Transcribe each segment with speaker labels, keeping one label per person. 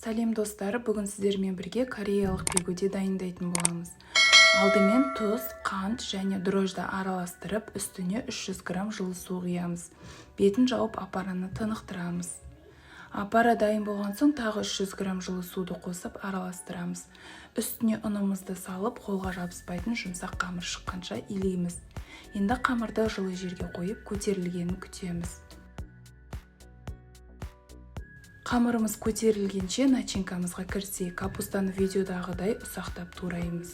Speaker 1: Сәлем достар, бүгін сіздермен бірге кореялық бигуди дайындайтын боламыз. Алдымен тұз, қант және дрожжды араластырып, үстіне 300 грамм жылы су құямыз. Бетін жауып апараны тынықтырамыз. Апара дайын болған соң тағы 300 грамм жылы суды қосып араластырамыз. Үстіне ұнымызды салып, қолға жабыспайтын жұмсақ қамыр шыққанша илейміз. Енді қамырды жылы жерге қойып, көтерілгенін күтеміз. Қамырымыз көтерілгенше начинкамызға кірісейік. Капустаны видеодағыдай ұсақтап тураймыз.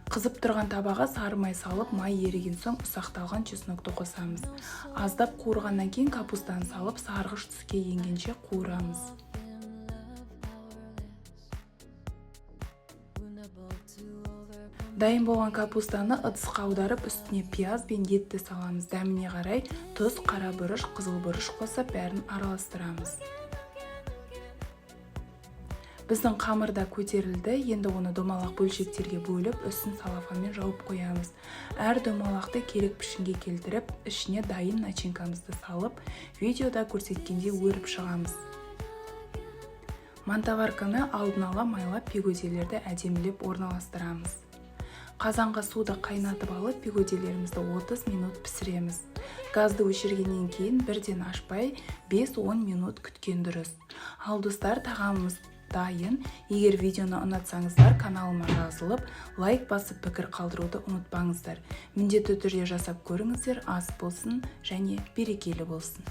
Speaker 1: Қызып тұрған табаға сары май салып, май еріген соң ұсақталған чеснокты қосамыз. Аздап қуырғаннан кейін капустаны салып, сарғыш түске енгенше қуырамыз. Дайын болған капустаны ыдысқа аударып, үстіне пияз бен етті саламыз. Дәміне қарай тұз, қара бұрыш, қызыл бұрыш қосып, бәрін араластырамыз. Біздің қамырда көтерілді, енді оны домалақ бөлшектерге бөліп, үстін салафанмен жауып қоямыз. Әр домалақты керек пішінге келтіріп, ішіне дайын начинкамызды салып, видеода көрсеткенде өріп шығамыз. Мантаварканы алдын ала майлап, бигудилерді әдемілеп орналастырамыз. Қазанға суды қайнатып алып, бигудилерімізді 30 минут пісіреміз. Газды өшіргеннен кейін бірден ашпай 5-10 минут күткен дұрыс. Ал достар, тағамымыз дайын. Егер видеоны ұнатсаңыздар, каналыма жазылып, лайк басып пікір қалдыруды ұмытпаңыздар. Міндетті түрде жасап көріңіздер, ас болсын және берекелі болсын.